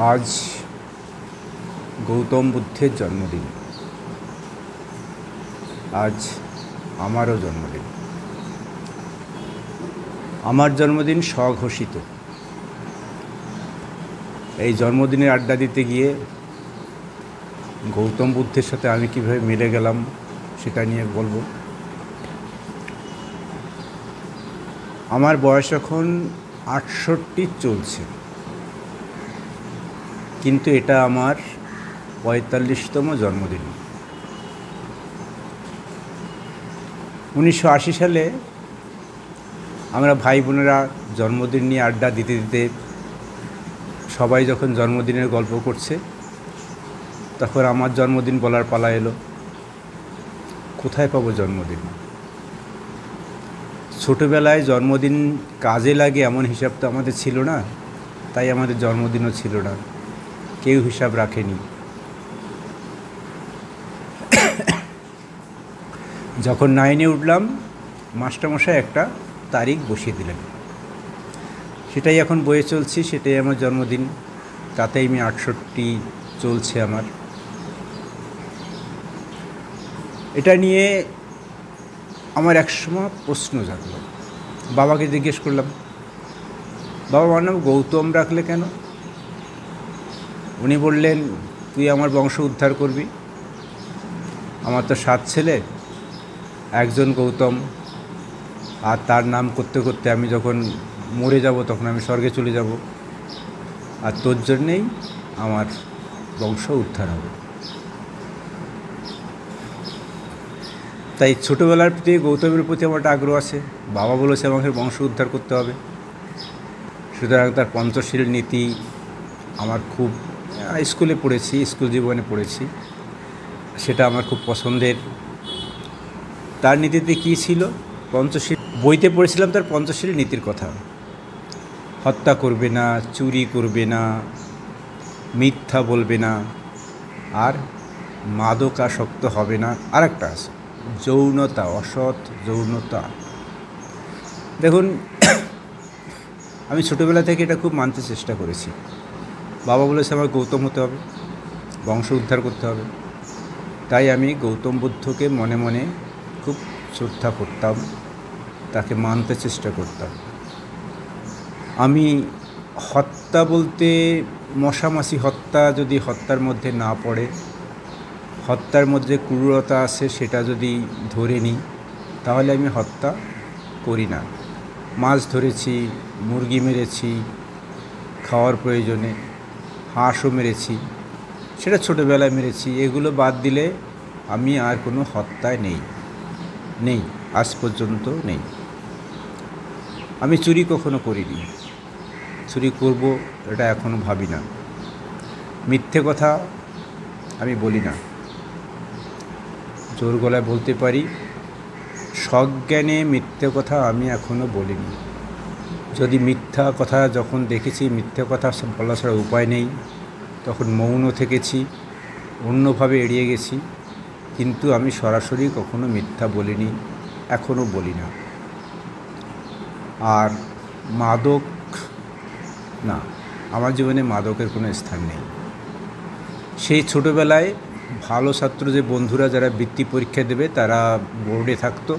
আজ গৌতম বুদ্ধের জন্মদিন। আজ আমারও জন্মদিন। আমার জন্মদিন স্বঘোষিত। এই জন্মদিনের আড্ডা দিতে গিয়ে গৌতম বুদ্ধের সাথে আমি কীভাবে মিলে গেলাম সেটা নিয়ে বলবো। আমার বয়স এখন 68 চলছে, কিন্তু এটা আমার 45তম জন্মদিন। 1980 সালে আমরা ভাই বোনেরা জন্মদিন নিয়ে আড্ডা দিতে দিতে সবাই যখন জন্মদিনের গল্প করছে, তখন আমার জন্মদিন বলার পালা এলো। কোথায় পাবো জন্মদিন? ছোটোবেলায় জন্মদিন কাজে লাগে এমন হিসাব তো আমাদের ছিল না, তাই আমাদের জন্মদিনও ছিল না, কেউ হিসাব রাখেনি। যখন 9-এ উঠলাম, মাস্টারমশাই একটা তারিখ বসিয়ে দিলেন, সেটাই এখন বয়ে চলছি, সেটাই আমার জন্মদিন। তাতেই আমি 68 চলছে আমার। এটা নিয়ে আমার একসময় প্রশ্ন জাগলো। বাবাকে জিজ্ঞেস করলাম, বাবা আমার নাম গৌতম রাখলে কেন? উনি বললেন, তুই আমার বংশ উদ্ধার করবি। আমার তো 7 ছেলে, একজন গৌতম, আর তার নাম করতে করতে আমি যখন মরে যাব তখন আমি স্বর্গে চলে যাব, আর তোর জন্যেই আমার বংশ উদ্ধার হবে। তাই ছোটোবেলার প্রতি গৌতমের প্রতি আমার একটা আগ্রহ আছে। বাবা বলেছে আমাকে বংশ উদ্ধার করতে হবে, সুতরাং তার পঞ্চশীল নীতি আমার খুব, স্কুলে পড়েছি, স্কুল জীবনে পড়েছি, সেটা আমার খুব পছন্দের। তার নীতিতে কী ছিল? পঞ্চশীল বইতে পড়েছিলাম তার পঞ্চশীল নীতির কথা। হত্যা করবে না, চুরি করবে না, মিথ্যা বলবে না, আর মাদকাসক্ত হবে না। আর একটা আছে, যৌনতা, অসৎ যৌনতা। দেখুন, আমি ছোটোবেলা থেকে এটা খুব মানতে চেষ্টা করেছি। বাবা বলেছে আমার গৌতম হতে হবে, বংশ উদ্ধার করতে হবে, তাই আমি গৌতম বুদ্ধকে মনে মনে খুব শ্রদ্ধা করতাম, তাকে মানতে চেষ্টা করতাম। আমি হত্যা বলতে মশামাছি হত্যা যদি হত্যার মধ্যে না পড়ে, হত্যার মধ্যে ক্রূরতা আছে সেটা যদি ধরে নিই, তাহলে আমি হত্যা করি না। মাছ ধরেছি, মুরগি মেরেছি খাওয়ার প্রয়োজনে, হাঁসও মেরেছি, সেটা ছোটোবেলায় মেরেছি। এগুলো বাদ দিলে আমি আর কোনো হত্যায় নেই, আজ পর্যন্ত নেই। আমি চুরি কখনো করিনি, চুরি করব এটা এখনও ভাবি না। মিথ্যে কথা আমি বলি না, জোর গলায় বলতে পারি, সজ্ঞানে মিথ্যে কথা আমি এখনও বলিনি। যদি মিথ্যা কথা যখন দেখেছি, মিথ্যে কথা বলা ছাড়া উপায় নেই, তখন মৌন থেকেছি, অন্যভাবে এড়িয়ে গেছি, কিন্তু আমি সরাসরি কখনো মিথ্যা বলিনি, এখনও বলি না। আর মাদক না, আমার জীবনে মাদকের কোনো স্থান নেই। সেই ছোটোবেলায় ভালো ছাত্র যে বন্ধুরা যারা বৃত্তি পরীক্ষা দেবে, তারা বোর্ডে থাকতো,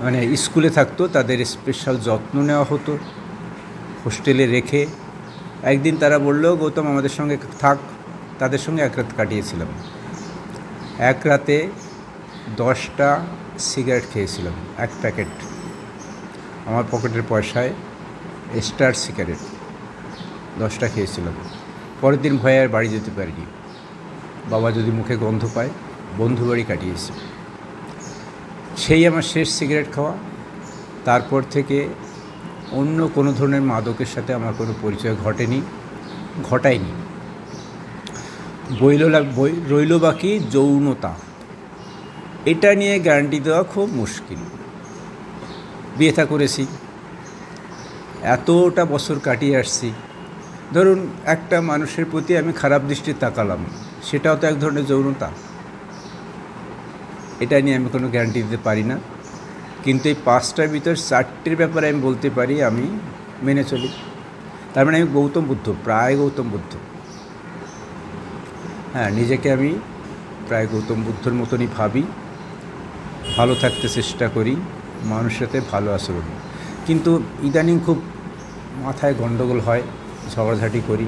মানে স্কুলে থাকতো, তাদের স্পেশাল যত্ন নেওয়া হতো হোস্টেলে রেখে। একদিন তারা বললো, গৌতম আমাদের সঙ্গে থাক। তাদের সঙ্গে এক রাত কাটিয়েছিলাম। এক রাতে 10টা সিগারেট খেয়েছিলাম, এক প্যাকেট আমার পকেটের পয়সায়, স্টার সিগারেট 10টা খেয়েছিলাম। পরের দিন ভয়ে আর বাড়ি যেতে পারিনি। বাবা যদি মুখে গন্ধ পায়, বন্ধু বাড়ি কাটিয়েছি। সেই আমার শেষ সিগারেট খাওয়া। তারপর থেকে অন্য কোনো ধরনের মাদকের সাথে আমার কোনো পরিচয় ঘটায়নি। রইল বাকি যৌনতা। এটা নিয়ে গ্যারান্টি দেওয়া খুব মুশকিল। বিয়ে থা করেছি, এতটা বছর কাটিয়ে আসছি, ধরুন একটা মানুষের প্রতি আমি খারাপ দৃষ্টি তাকালাম, সেটাও তো এক ধরনের যৌনতা। এটা নিয়ে আমি কোনো গ্যারান্টি দিতে পারি না, কিন্তু এই 5টার ভিতর 4টের ব্যাপারে আমি বলতে পারি আমি মেনে চলি। তার মানে আমি গৌতম বুদ্ধ, প্রায় গৌতম বুদ্ধ। হ্যাঁ, নিজেকে আমি প্রায় গৌতম বুদ্ধর মতনই ভাবি, ভালো থাকতে চেষ্টা করি, মানুষের সাথে ভালো আচরণ। কিন্তু ইদানিং খুব মাথায় গণ্ডগোল হয়, ঝগড়াঝাটি করি,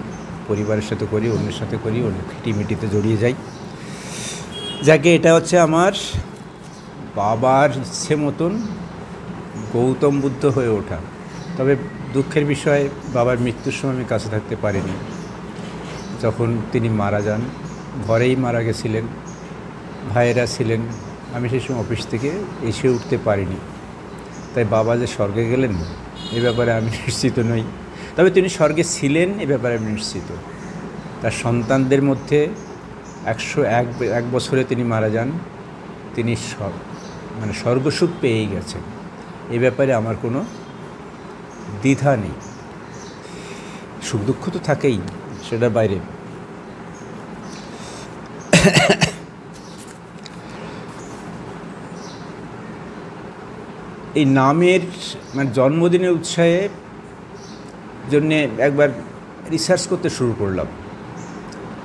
পরিবারের সাথে করি, অন্যের সাথে করি, অনেক খিটিমিটিতে জড়িয়ে যাই। যাকে এটা হচ্ছে আমার বাবার ইচ্ছে মতন গৌতম বুদ্ধ হয়ে ওঠা। তবে দুঃখের বিষয়, বাবার মৃত্যুর সময় আমি কাছে থাকতে পারিনি। যখন তিনি মারা যান, ঘরেই মারা গেছিলেন, ভাইয়েরা ছিলেন, আমি সেই সময় অফিস থেকে এসে উঠতে পারিনি। তাই বাবা যে স্বর্গে গেলেন এ ব্যাপারে আমি নিশ্চিত নই, তবে তিনি স্বর্গে ছিলেন এ ব্যাপারে আমি নিশ্চিত। তার সন্তানদের মধ্যে 101 বছরে তিনি মারা যান, তিনি মানে স্বর্গসুখ পেয়েই গেছেন, এ ব্যাপারে আমার কোনো দ্বিধা নেই। সুখ দুঃখ তো থাকেই, সেটা বাইরে। এই নামের মানে জন্মদিনের উৎসাহে জন্যে একবার রিসার্চ করতে শুরু করলাম,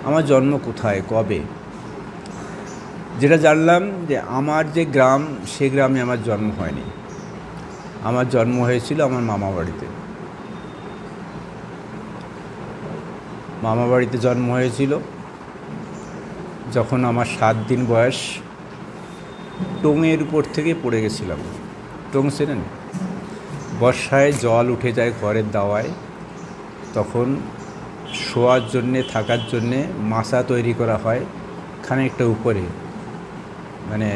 আমার জন্ম কোথায়, কবে। যেটা জানলাম যে আমার যে গ্রাম, সে গ্রামে আমার জন্ম হয়নি। আমার জন্ম হয়েছিল আমার মামা বাড়িতে। মামা বাড়িতে জন্ম হয়েছিল যখন আমার 7 দিন বয়স। টোঙের উপর থেকে পড়ে গেছিলাম। টোং চেনেন? বর্ষায় জল উঠে যায় ঘরের দাওয়ায়, তখন শোয়ার জন্যে, থাকার জন্যে মাচা তৈরি করা হয় খানিকটা উপরে, মানে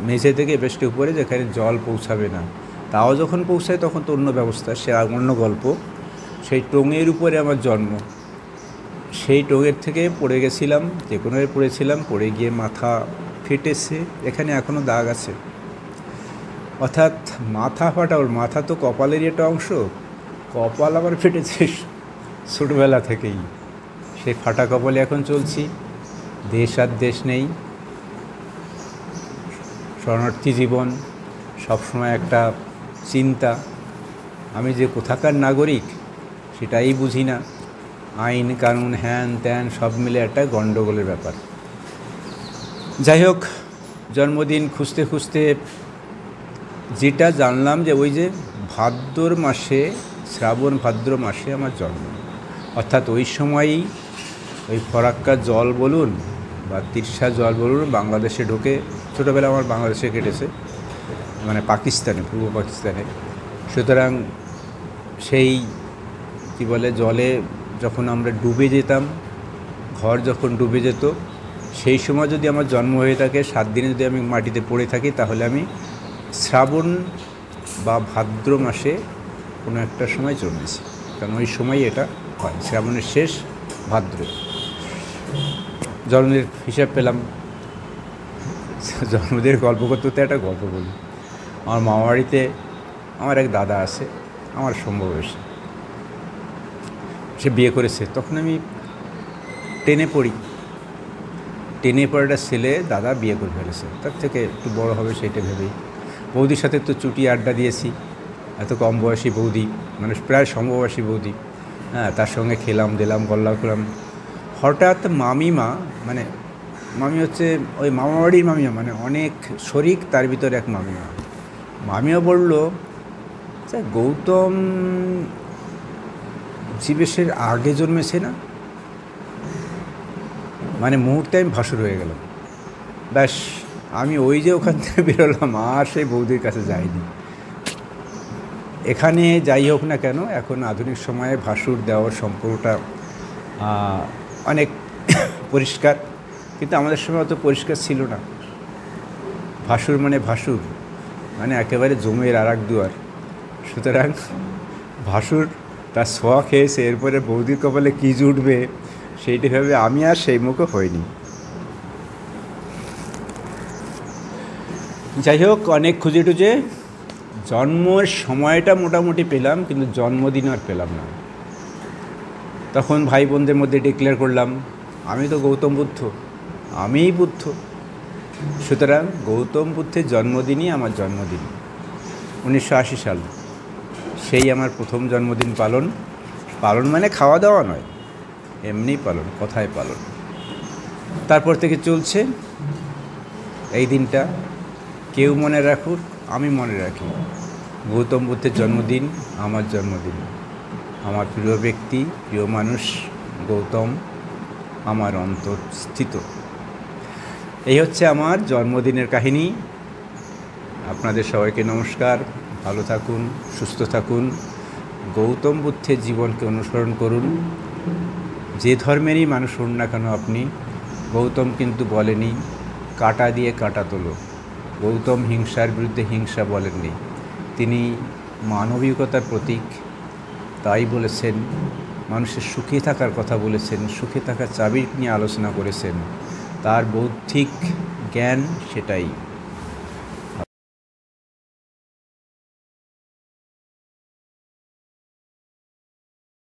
মেঝে থেকে বেশটা উপরে, যেখানে জল পৌঁছাবে না। তাও যখন পৌঁছায় তখন তো অন্য ব্যবস্থা, সে অন্য গল্প। সেই টোঙের উপরে আমার জন্ম। সেই টোঙের থেকে পড়ে গেছিলাম, যে কোনোভাবে পড়েছিলাম, পড়ে গিয়ে মাথা ফেটেছে, এখানে এখনও দাগ আছে। অর্থাৎ মাথা ফাটা, ওর মাথা তো কপালেরই একটা অংশ, কপাল আবার ফেটেছে ছোটোবেলা থেকেই। সেই ফাটা কপালে এখন চলছি। দেশ আর দেশ নেই, শরণার্থী জীবন, সবসময় একটা চিন্তা, আমি যে কোথাকার নাগরিক সেটাই বুঝি না। আইন কানুন হ্যান ত্যান সব মিলে একটা গণ্ডগোলের ব্যাপার। যাই হোক, জন্মদিন খুঁজতে খুঁজতে যেটা জানলাম যে ওই যে ভাদ্র মাসে, শ্রাবণ ভাদ্র মাসে আমার জন্ম। অর্থাৎ ওই সময়ই ওই ফরাক্কা জল বলুন বা তিরসা জল বলুন বাংলাদেশে ঢোকে। ছোটোবেলা আমার বাংলাদেশে কেটেছে, মানে পাকিস্তানে, পূর্ব পাকিস্তানে। সুতরাং সেই কী বলে, জলে যখন আমরা ডুবে যেতাম, ঘর যখন ডুবে যেত, সেই সময় যদি আমার জন্ম হয়ে থাকে, 7 দিনে যদি আমি মাটিতে পড়ে থাকি, তাহলে আমি শ্রাবণ বা ভাদ্র মাসে কোনো একটা সময় জন্মেছি। কারণ ওই সময় এটা হয়, শ্রাবণের শেষ, ভাদ্র। জন্মদিনের হিসাব পেলাম। জন্মদিনের গল্প করতে করতে একটা গল্প বলি। আমার মামাবাড়িতে আমার এক দাদা আছে, আমার সমবয়সী। সে বিয়ে করেছে, তখন আমি 10-এ পড়ি। 10-এ পড়ে একটা ছেলে দাদা বিয়ে করে ফেলেছে, তার থেকে একটু বড় হবে সেইটা ভেবেই। বৌদির সাথে তো চুটি আড্ডা দিয়েছি, এত কম বয়সী বৌদি, মানে প্রায় সমবয়সী বৌদি। হ্যাঁ, তার সঙ্গে খেলাম দিলাম, গল্লা করলাম। হঠাৎ মামিমা, মানে মামি হচ্ছে ওই মামাবাড়ির মামিমা, মানে অনেক শরিক, তার ভিতরে এক মামিমা। মামিমা বলল, স্যার গৌতম জীবেশের আগে জন্মেছে না? মানে মুহূর্তে আমি ভাসুর হয়ে গেলাম। ব্যাস, আমি ওই যে ওখান থেকে বেরোলাম, আর সেই বৌদির কাছে যাইনি। এখানে যাই হোক না কেন, এখন আধুনিক সময়ে ভাসুর দেওয়ার সম্পর্কটা অনেক পরিষ্কার, কিন্তু আমাদের সময় অত পরিষ্কার ছিল না। ভাসুর মানে একেবারে জমের আর এক দুয়ার। সুতরাং ভাসুর তার ছোঁয়া খেয়েছে, এরপরে বৌদির কপালে কী জুটবে সেইটি ভেবে আমি আর সেই মুখে হইনি। যাই হোক, অনেক খুঁজে টুজে জন্মের সময়টা মোটামুটি পেলাম, কিন্তু জন্মদিন আর পেলাম না। তখন ভাই বোনদের মধ্যে ডিক্লেয়ার করলাম, আমি তো গৌতম বুদ্ধ, আমিই বুদ্ধ। সুতরাং গৌতম বুদ্ধের জন্মদিনই আমার জন্মদিন। 1980 সাল, সেই আমার প্রথম জন্মদিন পালন। পালন মানে খাওয়া দাওয়া নয়, এমনি পালন, কথায় পালন। তারপর থেকে চলছে এই দিনটা। কেউ মনে রাখুক, আমি মনে রাখি, গৌতম বুদ্ধের জন্মদিন আমার জন্মদিন। আমার প্রিয় ব্যক্তি, প্রিয় মানুষ গৌতম আমার অন্তর্স্থিত। এই হচ্ছে আমার জন্মদিনের কাহিনী। আপনাদের সবাইকে নমস্কার। ভালো থাকুন, সুস্থ থাকুন, গৌতম বুদ্ধের জীবনকে অনুসরণ করুন। যে ধর্মেরই মানুষ হন না কেন আপনি, গৌতম কিন্তু বলেনি কাঁটা দিয়ে কাঁটা তোলো। গৌতম হিংসার বিরুদ্ধে হিংসা বলেননি, তিনি মানবিকতার প্রতীক। তাই বলেছেন, মানুষের সুখে থাকার কথা বলেছেন, সুখে থাকার চাবি নিয়ে আলোচনা করেছেন। তার বৌদ্ধিক জ্ঞান সেটাই।